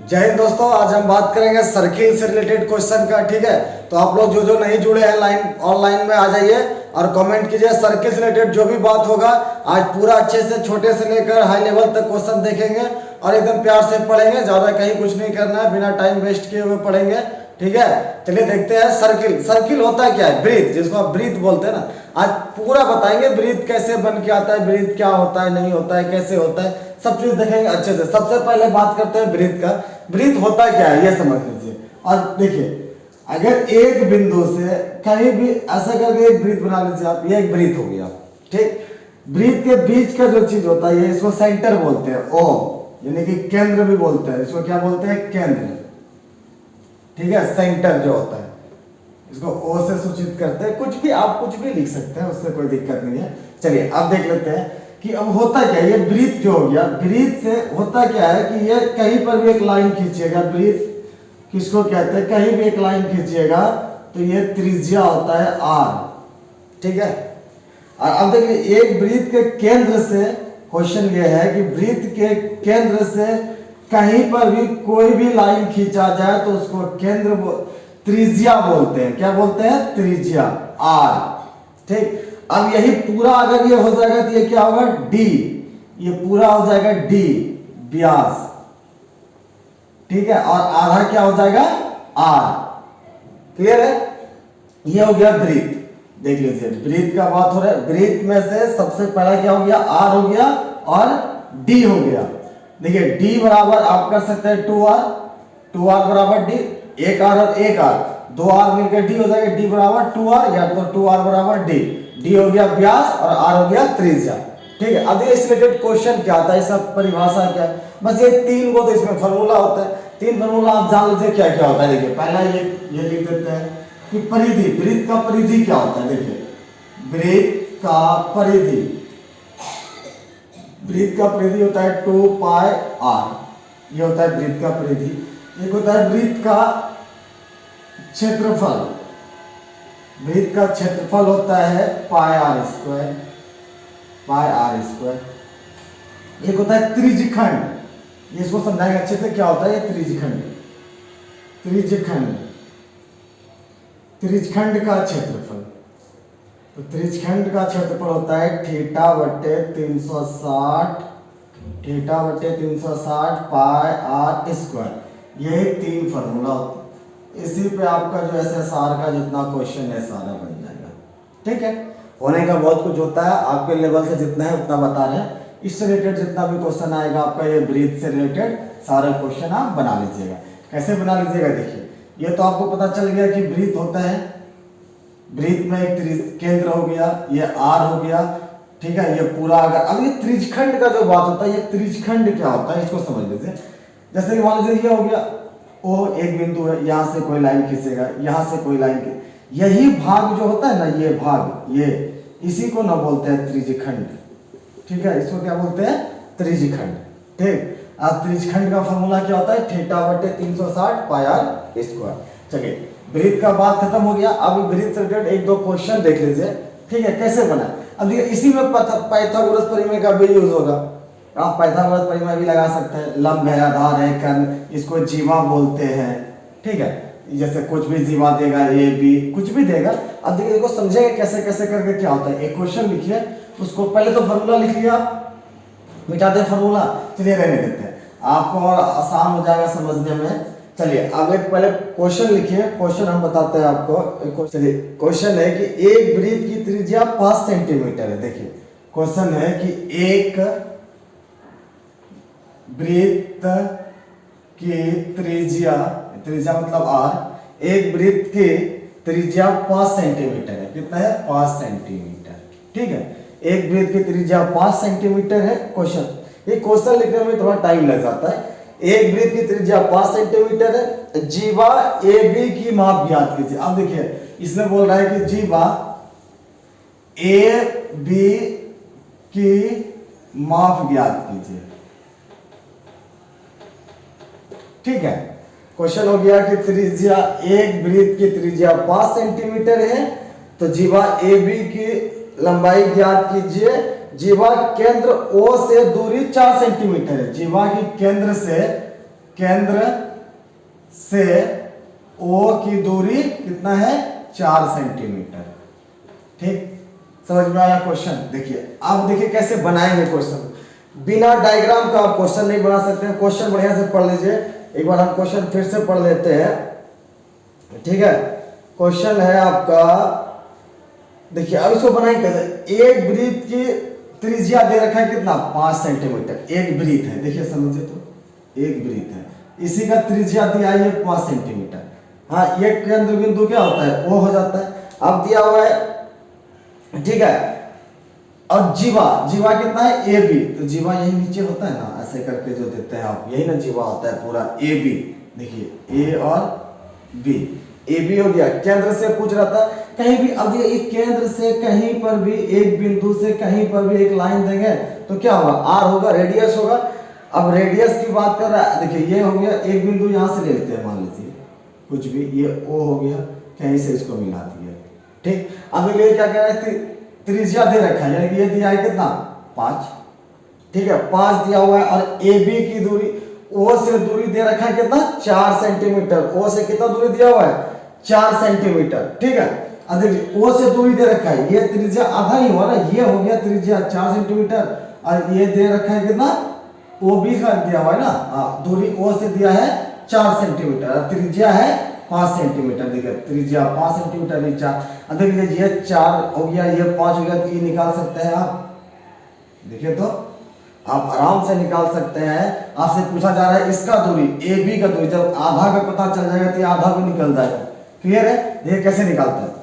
जय हिंद दोस्तों, आज हम बात करेंगे सर्किल से रिलेटेड क्वेश्चन का। ठीक है, तो आप लोग जो नहीं जुड़े हैं ऑनलाइन में आ जाइए और कमेंट कीजिए। सर्किल से रिलेटेड जो भी बात होगा आज पूरा अच्छे से छोटे से लेकर हाई लेवल तक क्वेश्चन देखेंगे और एकदम प्यार से पढ़ेंगे। ज्यादा कहीं कुछ नहीं करना है, बिना टाइम वेस्ट किए हुए पढ़ेंगे। ठीक है, चलिए देखते हैं। सर्किल सर्किल होता क्या है? ब्रीथ, जिसको आप ब्रीथ बोलते हैं ना। आज पूरा बताएंगे ब्रीथ कैसे बन के आता है, ब्रीथ क्या होता है, नहीं होता है, कैसे होता है, सब चीज देखेंगे अच्छे से। सबसे पहले बात करते हैं ब्रीथ का। ब्रीथ होता क्या है ये समझ लीजिए। और देखिए, अगर एक बिंदु से कहीं भी ऐसा करके एक ब्रीथ बना लीजिए आप, ये एक ब्रीथ हो गया। ठीक, ब्रीथ के बीच का जो चीज होता है इसको सेंटर बोलते हैं, ओ यानी कि केंद्र भी बोलते हैं। इसको क्या बोलते हैं? केंद्र। ठीक है, सेंटर जो होता है इसको ओ से सूचित करते हैं। कुछ भी आप कुछ भी लिख सकते हैं, उससे कोई दिक्कत नहीं है। चलिए अब देख लेते हैं कि अब होता क्या है। ये ब्रीथ जो हो गया, ब्रीथ से होता क्या है कि ये कहीं पर भी एक लाइन खींचिएगा। ब्रीथ किसको कहते हैं? कहीं भी एक लाइन खींचिएगा तो ये त्रिज्या होता है आर। ठीक है, और अब देखिए एक ब्रीथ के केंद्र से, क्वेश्चन ये है कि ब्रीथ के केंद्र से कहीं पर भी कोई भी लाइन खींचा जाए तो उसको केंद्र त्रिज्या बोलते हैं। क्या बोलते हैं? त्रिज्या आर। ठीक, अब यही पूरा अगर ये हो जाएगा तो ये क्या होगा? डी। ये पूरा हो जाएगा डी, व्यास। ठीक है, और आधा क्या हो जाएगा? आर। क्लियर है? ये हो गया ब्रीथ। देख लीजिए, ब्रीथ का बात हो रहा है। ब्रीथ में से सबसे पहला क्या हो गया? आर हो गया और डी हो गया। देखिए डी बराबर आप कर सकते हैं 2r, 2r बराबर डी। एक आर और एक आर, दो आर मिलकर डी हो जाएगा। डी बराबर 2r या तो 2r बराबर डी। डी हो गया व्यास और आर हो गया त्रिज्या। ठीक है, अब इस रिलेटेड क्वेश्चन क्या आता है, इसका परिभाषा क्या है? बस ये तीन को तो इसमें फॉर्मूला होता है। तीन फॉर्मूला आप जान लीजिए क्या क्या होता है। देखिए पहला ये लिख देते हैं कि परिधि, ब्रीथ का परिधि क्या होता है। देखिए ब्रीथ का परिधि, ब्रीथ का परिधि होता है 2 पाई आर। ये होता है ब्रीथ का परिधि। एक होता है ब्रीथ का क्षेत्रफल। ब्रीथ का क्षेत्रफल होता है pi R square, pi R square. एक होता है त्रिज्यखंड। ये इसको समझाएंगे अच्छे से क्या होता है ये त्रिज्यखंड। त्रिज्यखंड, त्रिज्यखंड का क्षेत्रफल। तो त्रिज्यखंड का क्षेत्रफल होता है थीटा बटे 360, थीटा बटे 360 पाई आर स्क्वायर। यही तीन फॉर्मूला होता है। इसी पे आपका जो SSR का जितना क्वेश्चन है सारा बन जाएगा। ठीक है, होने का बहुत कुछ होता है। आपके लेवल से जितना है उतना बता रहे हैं। इससे रिलेटेड जितना भी क्वेश्चन आएगा आपका ये ब्रीथ से रिलेटेड सारा क्वेश्चन आप बना लीजिएगा। कैसे बना लीजिएगा? देखिए ये तो आपको पता चल गया कि ब्रीथ होता है। ब्रीथ में एक केंद्र हो गया, ये आर हो गया। ठीक है, ये पूरा अगर अब ये त्रिज्यखंड का जो बात होता है, ये त्रिज्यखंड क्या होता है इसको समझ लीजिए। जैसे कि मान लीजिए ये हो गया ओ, एक बिंदु है, यहां से कोई लाइन खींचेगा, यहां से कोई लाइन खींचे। यही भाग जो होता है ना, ये भाग, ये इसी को ना बोलते हैं त्रिज्यखंड। ठीक है, इसको क्या बोलते हैं? त्रिज्यखंड। ठीक, अब त्रिज्यखंड का फॉर्मूला क्या होता है? थीटा बटे 360 पाई आर स्क्वायर। चलिए ब्रीथ का बात खत्म हो गया। अब ब्रीथ से रिलेटेड एक दो क्वेश्चन देख लीजिए। ठीक है, कैसे बना? अब देखिए इसी में पाइथागोरस प्रमेय का भी यूज होगा। आप पाइथागोरस प्रमेय भी लगा सकते हैं। लंब है, आधार है, कर्ण, इसको जीवा बोलते हैं। ठीक है, जैसे कुछ भी जीवा देगा, ए बी कुछ भी देगा। अब देखिए इसको समझेंगे कैसे कैसे करके क्या होता है। एक क्वेश्चन लिखिए, उसको पहले तो फॉर्मूला लिख लिया, मिटा दे फॉर्मूला। चलिए रहने देते हैं, आपको और आसान हो जाएगा समझने में। चलिए अब एक पहले क्वेश्चन लिखिए। क्वेश्चन हम बताते हैं आपको। चलिए क्वेश्चन है कि एक ब्रीथ की त्रिज्या 5 सेंटीमीटर है। देखिए क्वेश्चन है कि एक ब्रीथ की त्रिज्या, त्रिज्या मतलब आर, एक ब्रीथ की त्रिज्या 5 सेंटीमीटर है। कितना है? 5 सेंटीमीटर। ठीक है, एक ब्रीथ की त्रिज्या 5 सेंटीमीटर है। क्वेश्चन, ये क्वेश्चन लिखने में थोड़ा टाइम लग जाता है। एक ब्रीथ की त्रिज्या 5 सेंटीमीटर है। जीवा ए बी की माप ज्ञात कीजिए। अब देखिए इसमें बोल रहा है कि जीवा ए बी की माप ज्ञात कीजिए। ठीक है, क्वेश्चन हो गया कि त्रिज्या, एक ब्रीथ की त्रिज्या 5 सेंटीमीटर है, तो जीवा ए बी की लंबाई ज्ञात कीजिए। जीवा केंद्र O से दूरी 4 सेंटीमीटर है। जीवा की केंद्र से केंद्र से O की दूरी कितना है 4 सेंटीमीटर। ठीक, समझ में आया क्वेश्चन। देखिए अब देखिए कैसे बनाएंगे क्वेश्चन, बिना डायग्राम का आप क्वेश्चन नहीं बना सकते हैं। क्वेश्चन बढ़िया से पढ़ लीजिए, एक बार हम क्वेश्चन फिर से पढ़ लेते हैं। ठीक है, क्वेश्चन है आपका, देखिए अब इसको बनाएंगे कैसे। एक वृत्त की त्रिज्या दे रखा है कितना 5 सेंटीमीटर, एक वृत्त है, देखिए समझिए तो एक वृत्त है, इसी का त्रिज्या दिया है 5 सेंटीमीटर। हाँ, ये केंद्र बिंदु क्या होता है वो हो जाता है। अब दिया हुआ है, ठीक है, और जीवा, जीवा कितना है ए बी, तो जीवा यही नीचे होता है ना, ऐसे करके जो देते हैं आप, यही ना जीवा होता है पूरा ए बी। देखिए ए और बी, ए बी हो गया। केंद्र से पूछ रहा था कहीं भी, अब ये केंद्र से कहीं पर भी एक बिंदु से कहीं पर भी एक लाइन देंगे तो क्या होगा, आर होगा, रेडियस होगा। अब रेडियस की बात कर रहा है, देखिए ये हो गया, एक बिंदु यहां से ले लेते हैं, मान लीजिए कुछ भी, ये ओ हो गया, कहीं से इसको मिला दिया। ठीक, अब ये क्या कह रहे थे, त्रिज्या दे रखा है, यानी कि ये दिया है कितना 5। ठीक है, 5 दिया हुआ है, और ए बी की दूरी, ओ से दूरी दे रखा है कितना 4 सेंटीमीटर। ओ से कितना दूरी दिया हुआ है 4 सेंटीमीटर। ठीक है, अब देखिए ओ से दूरी दे रखा है, ये त्रिज्या आधा ही हुआ ना, ये हो गया त्रिज्या 4 सेंटीमीटर, और ये दे रखा है कितना ओ बी का दिया हुआ है ना, दूरी ओ से दिया है 4 सेंटीमीटर, त्रिज्या है 5 सेंटीमीटर। देखिए त्रिज्या 5 सेंटीमीटर, ये 4, अब देखिए ये 4 हो गया, ये 5 हो गया, तो ये निकाल सकते हैं आप। देखिए तो आप आराम से निकाल सकते हैं। आपसे पूछा जा रहा है इसका दूरी, ए बी का दूरी, जब आधा का पता चल जाएगा तो ये आधा भी निकल जाएगा। क्लियर है, ये कैसे निकालते हैं।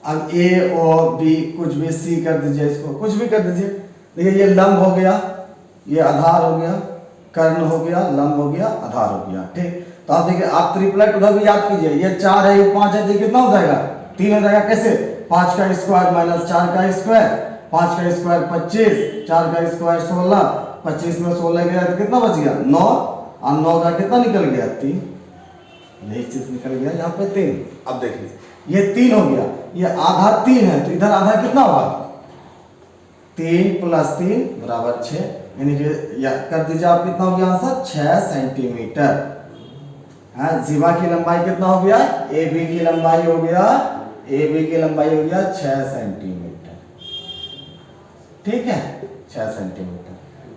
अब ए और बी कुछ भी, सी कर दीजिए, इसको कुछ भी कर दीजिए। देखिए ये लंब हो गया, ये आधार हो गया, कर्ण हो गया, लंब हो गया, आधार हो गया। ठीक, तो आप देखिए, आप ट्रिपलेट उधर भी याद कीजिए, ये 4 है, ये 5 है, देखिए कितना हो जाएगा 3 हो जाएगा। कैसे, 5 का स्क्वायर माइनस 4 का स्क्वायर, 5 का स्क्वायर 25, 4 का स्क्वायर 16, 25 में 16 गया तो कितना बच गया 9, और 9 का कितना निकल गया 3, यही चीज निकल गया यहाँ पे 3। अब देख लीजिए ये 3 हो गया, ये आधा 3 है, तो इधर आधा कितना होगा 3 + 3 = 6, यानी कि या कर दीजिए आप, कितना हो गया आंसर 6 सेंटीमीटर। हाँ, जीवा की लंबाई कितना हो गया, ए बी की लंबाई हो गया, ए बी की लंबाई हो गया 6 सेंटीमीटर। ठीक है, 6 सेंटीमीटर।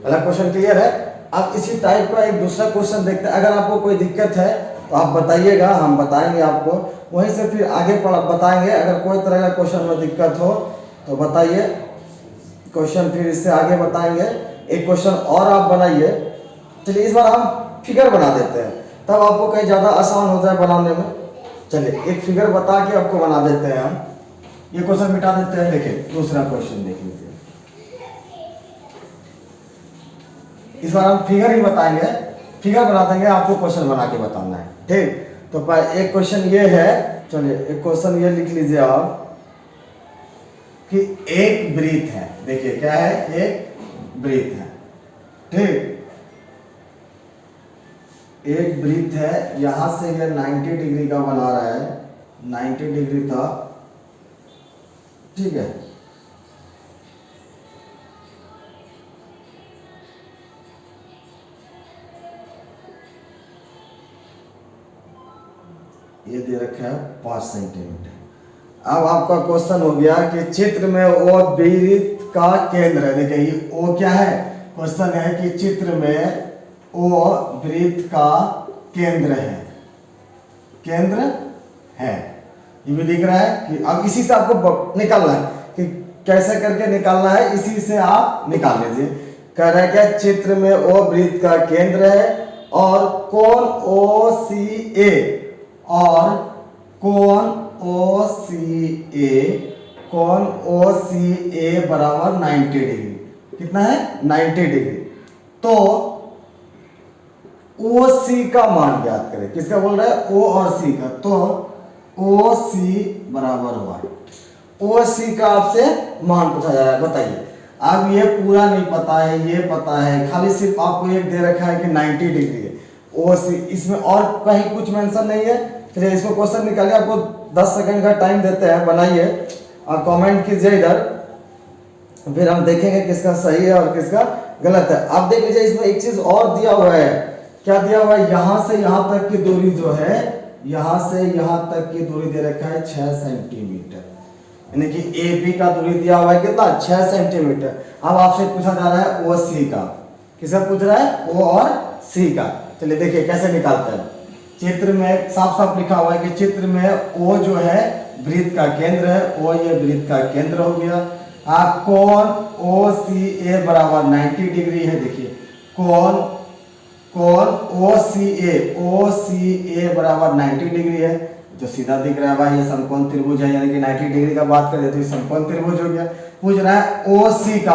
पहला क्वेश्चन क्लियर है। अब इसी टाइप का एक दूसरा क्वेश्चन देखते हैं। अगर आपको कोई दिक्कत है तो आप बताइएगा, हम बताएंगे आपको, वहीं से फिर आगे बताएंगे। अगर कोई तरह का क्वेश्चन में दिक्कत हो तो बताइए, क्वेश्चन फिर इससे आगे बताएंगे। एक क्वेश्चन और आप बनाइए। चलिए इस बार हम फिगर बना देते हैं, तब आपको कहीं ज़्यादा आसान हो जाए बनाने में। चलिए एक फिगर बता के आपको बना देते हैं हम। ये क्वेश्चन मिटा देते हैं। देखिए दूसरा क्वेश्चन देख लीजिए, इस बार हम फिगर ही बताएंगे, फिगर बना देंगे, आपको क्वेश्चन बना के बताना है। ठीक, तो एक क्वेश्चन ये है, चलिए एक क्वेश्चन ये लिख लीजिए आप कि एक वृत्त है। देखिए क्या है, एक वृत्त है। ठीक, एक वृत्त है, यहां से ये 90 डिग्री का बना रहा है, 90 डिग्री था। ठीक है, ये दे रखा है 5 सेंटीमीटर। अब आपका क्वेश्चन हो गया कि चित्र में ओ वृत्त का केंद्र है। देखिए ये ओ क्या है, क्वेश्चन है कि चित्र में ओ वृत्त का केंद्र है, केंद्र है, ये भी दिख रहा है कि अब इसी से आपको निकालना है कि कैसे करके निकालना है, इसी से आप निकाल लीजिए। कह रहा है क्या, चित्र में ओ वृत्त का केंद्र है और कोण ओ सी ए, और कोण ओ सी ए बराबर 90 डिग्री। कितना है 90 डिग्री। तो ओ सी का मान ज्ञात करें। किसका बोल रहा है, ओ और सी का। तो ओ सी बराबर हुआ, ओ सी का आपसे मान पूछा जा रहा है, बताइए। अब ये पूरा नहीं पता है, ये पता है, खाली सिर्फ आपको एक दे रखा है कि 90 डिग्री है ओ सी, इसमें और कहीं कुछ मेंशन नहीं है। चलिए इसको क्वेश्चन निकालिए, आपको 10 सेकंड का टाइम देते हैं, बनाइए और कमेंट कीजिए इधर, फिर हम देखेंगे किसका सही है और किसका गलत है। आप देख लीजिए, इसमें एक चीज और दिया हुआ है क्या दिया हुआ है, यहां से यहां तक की दूरी जो है, यहां से यहां तक की दूरी दे रखा है 6 सेंटीमीटर, यानी कि ए बी का दूरी दिया हुआ है कितना, 6 सेंटीमीटर। अब आपसे पूछा जा रहा है ओ सी का, किसका पूछ रहा है, ओ और सी का। चलिए देखिए कैसे निकालते हैं। चित्र में साफ साफ लिखा हुआ है कि चित्र में ओ जो है वृत्त का केंद्र है, ओ ये वृत्त का केंद्र हो गया। कोण ओ सी ए बराबर 90 डिग्री है। देखिए कोण ओ सी ए बराबर 90 डिग्री है, जो सीधा दिख रहा है भाई ये समकोण त्रिभुज है, यानी कि 90 डिग्री का बात करें तो ये समकोण त्रिभुज हो गया। पूछ रहा है ओ सी का,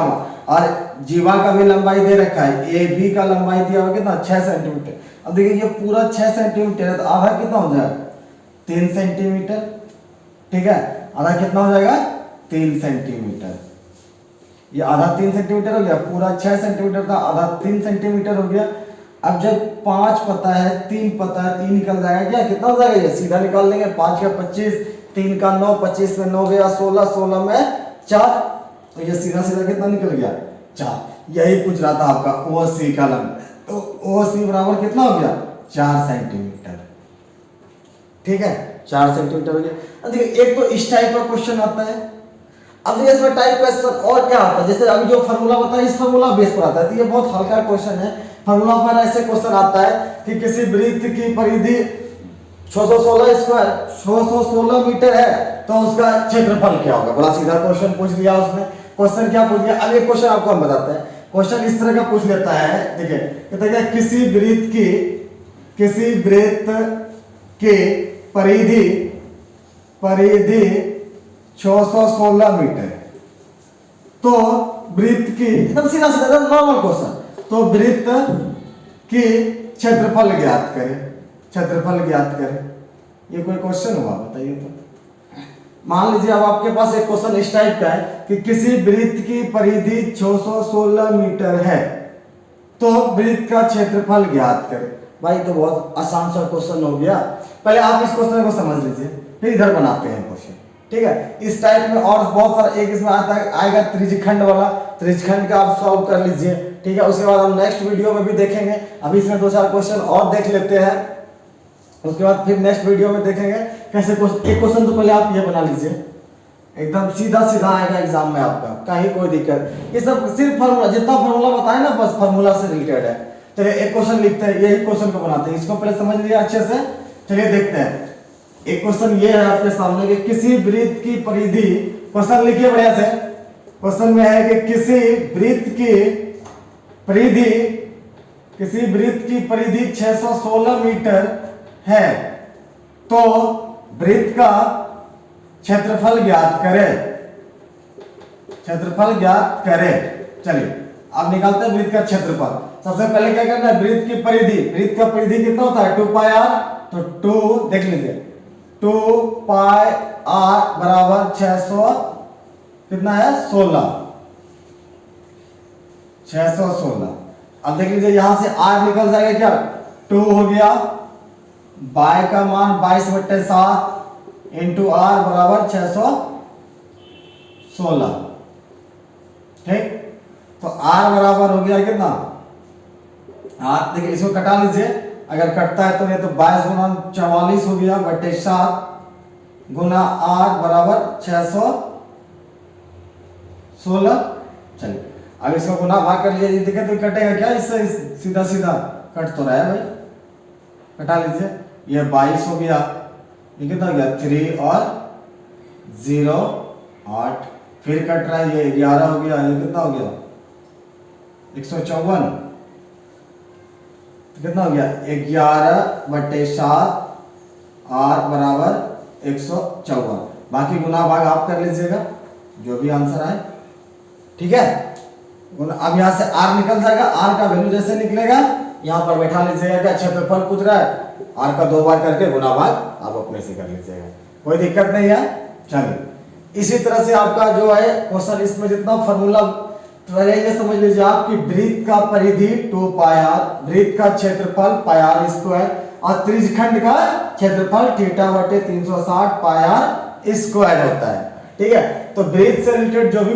और जीवा का भी लंबाई दे रखा है, ए बी का लंबाई दिया हुआ कितना, 6 सेंटीमीटर। अब देखिए ये पूरा 6 सेंटीमीटर है, तो आधा कितना हो जाएगा, 3 सेंटीमीटर। ठीक है, आधा कितना हो जाएगा, 3 सेंटीमीटर। ये आधा 3 सेंटीमीटर हो गया, पूरा 6 सेंटीमीटर था, आधा 3 सेंटीमीटर हो गया। अब जब 5 पता है, 3 पता है, 3 निकल जाएगा, क्या कितना हो जाएगा, ये सीधा निकाल लेंगे। 5 का 25, 3 का 9, 25 में 9 गया 16, 16 में 4, तो ये सीधा सीधा कितना निकल गया, 4। यही पूछ रहा था आपका ओ सी का लंब, तो ओ सी बराबर कितना हो गया, 4 सेंटीमीटर। ठीक है, 4 सेंटीमीटर हो गया। अब देखिए एक तो इस टाइप का क्वेश्चन आता है। अब देखिए इसमें टाइप क्वेश्चन और क्या आता है, जैसे अभी जो फार्मूला बताया इस फार्मूला बेस पर आता है, तो ये बहुत हल्का क्वेश्चन है। फार्मूला पर ऐसे क्वेश्चन आता है कि किसी वृत्त की परिधि 616 स्क्वायर 616 मीटर है, तो उसका क्षेत्रफल क्या होगा। बड़ा सीधा क्वेश्चन पूछ लिया उसने। क्वेश्चन क्या पूछ लिया, अब एक क्वेश्चन आपको हम बताते हैं। क्वेश्चन इस तरह का पूछ लेता है, देखिए कहता है किसी वृत्त की परिधि 616 मीटर, तो वृत्त की, एकदम सीधा सीधा नॉर्मल क्वेश्चन, तो वृत्त की क्षेत्रफल ज्ञात करें, क्षेत्रफल ज्ञात करें। ये कोई क्वेश्चन हुआ, बताइए तो। मान लीजिए अब आपके पास एक क्वेश्चन इस टाइप का है कि किसी वृत्त की परिधि 616 मीटर है, तो वृत्त का क्षेत्रफल ज्ञात करें। भाई तो बहुत आसान सा क्वेश्चन हो गया। पहले आप इस क्वेश्चन को समझ लीजिए, फिर इधर बनाते हैं क्वेश्चन। ठीक है, इस टाइप में और बहुत सारा एक इसमें आता है, आएगा त्रिज्यखंड वाला, त्रिज्यखंड का आप सॉल्व कर लीजिए। ठीक है, उसके बाद हम नेक्स्ट वीडियो में भी देखेंगे। अभी इसमें 2-4 क्वेश्चन और देख लेते हैं, उसके बाद फिर नेक्स्ट वीडियो में देखेंगे कैसे क्वेश्चन। एक क्वेश्चन तो पहले आप ये बना लीजिए, एकदम सीधा सीधा आएगा एग्जाम में आपका, कहीं कोई दिक्कत। ये सब सिर्फ फार्मूला, जितना फार्मूला बताए ना बस फार्मूला से रिलेटेड है। चलिए एक क्वेश्चन लिखते हैं, यही क्वेश्चन को बनाते हैं, इसको पहले समझ लीजिए अच्छे से। चलिए देखते हैं। एक क्वेश्चन ये है आपके सामने कि किसी वृत्त की परिधि, क्वेश्चन लिखिए बढ़िया से। क्वेश्चन में है कि किसी वृत्त की परिधि 616 मीटर है, तो वृत्त का क्षेत्रफल ज्ञात करें, क्षेत्रफल ज्ञात करें। चलिए अब निकालते हैं वृत्त का क्षेत्रफल। सबसे पहले क्या करना है, वृत्त की परिधि, वृत्त का परिधि कितना होता है, 2 पाई आर, तो 2 देख लीजिए, 2 पाई आर बराबर 600 कितना है, 616। अब देख लीजिए यहां से आर निकल जाएगा, क्या 2 हो गया, बाय का मान 22/7 इंटू आर बराबर 616। ठीक, तो आर बराबर हो गया कितना, आर देखिए इसको कटा लीजिए, अगर कटता है तो ये तो 22 गुना 44 हो गया बटे 7 गुना आर बराबर 616। चलिए अब इसको गुना भाग कर लीजिए, देखिए तो कटेगा क्या, इससे सीधा सीधा कट तो रहा है भाई, कटा लीजिए। ये 22 हो गया, ये कितना हो गया, 3 और 0 8, फिर कट रहा है, ये 11 हो गया, ये कितना हो गया 154, तो कितना हो गया 11/7 आर बराबर 154। बाकी गुना भाग आप कर लीजिएगा, जो भी आंसर आए। ठीक है, अब यहां से आर निकल जाएगा, आर का वैल्यू जैसे निकलेगा यहां पर बैठा लीजिएगा। क्या क्षेत्रफल पूछ रहा है, आर का 2 बार करके गुना भाग आप अपने से कर लीजिएगा, कोई दिक्कत नहीं है। चलिए इसी तरह से आपका जो है क्वेश्चन, इसमें जितना फॉर्मूला पहले ये समझ लीजिए आप कि वृत्त का परिधि 2 पाई आर, वृत्त का क्षेत्रफल पाई आर स्क्वायर, और त्रिज्यखंड का क्षेत्रफल θ/360 पाई आर स्क्वायर होता है। ठीक है, तो वृत्त से रिलेटेड जो भी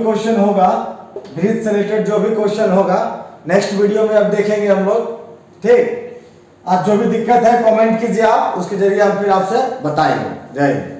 क्वेश्चन होगा, नेक्स्ट वीडियो में अब देखेंगे हम लोग। ठीक, आज जो भी दिक्कत है कमेंट कीजिए आप, उसके जरिए हम फिर आपसे बताएंगे। जय हिंद।